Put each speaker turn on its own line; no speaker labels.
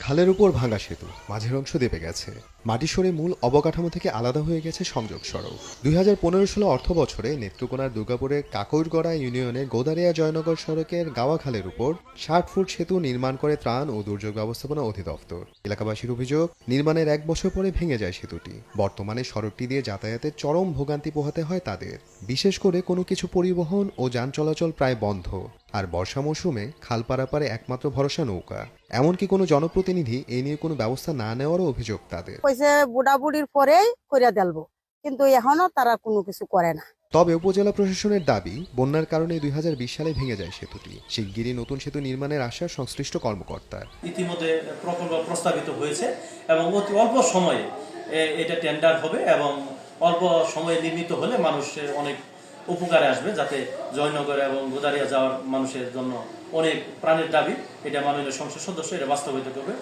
খালের উপর ভাঙা সেতু মাঝের অংশ দেবে গেছে। মাটি সরে মূল অবকাঠামো থেকে আলাদা হয়ে গেছে সংযোগ সড়ক। 2015-16 অর্থ বছরে নেত্রকোনার দুর্গাপুরের কাকইরগড়া ইউনিয়নের গোদারিয়া জয়নগর সড়কের গাওয়া খালের উপর 60 ফুট সেতু নির্মাণ করে ত্রাণ ও দুর্যোগ ব্যবস্থাপনা অধিদপ্তর। এলাকাবাসীর অভিযোগ, নির্মাণের 1 বছর পরে ভেঙে যায় সেতুটি। বর্তমানে সড়কটি দিয়ে যাতায়াতে চরম ভোগান্তি পোহাতে হয় তাদের। বিশেষ করে কোনো কিছু পরিবহন ও যান চলাচল প্রায় বন্ধ। আর বর্ষা মৌসুমে খাল পারাপারে একমাত্র ভরসা নৌকা। এমনকি কোনো জনপ্রতিনিধি এ নিয়ে কোনো ব্যবস্থা না নেওয়ারও অভিযোগ তাদের।
কইছে বুড়াবুড়ির পরেই কইরা দেলবো, কিন্তু এখনো তারা কোনো কিছু করে না।
তবে উপজেলা প্রশাসনের দাবি, বন্যার কারণে 2020 সালে ভেঙে যায় সেতুটি। শিগগিরই নতুন সেতু নির্মাণের আশ্বাস সংশ্লিষ্ট কর্মকর্তার।
ইতিমধ্যে প্রকল্প প্রস্তাবিত হয়েছে এবং অতি অল্প সময়ে এটা টেন্ডার হবে এবং অল্প সময়ে নির্মিত হলে মানুষের অনেক উপকারে আসবে, যাতে জয়নগর এবং গোদারিয়া যাওয়ার মানুষের জন্য অনেক প্রাণের দাবি। এটা মাননীয় সংসদ সদস্য এটা বাস্তবায়িত করবে।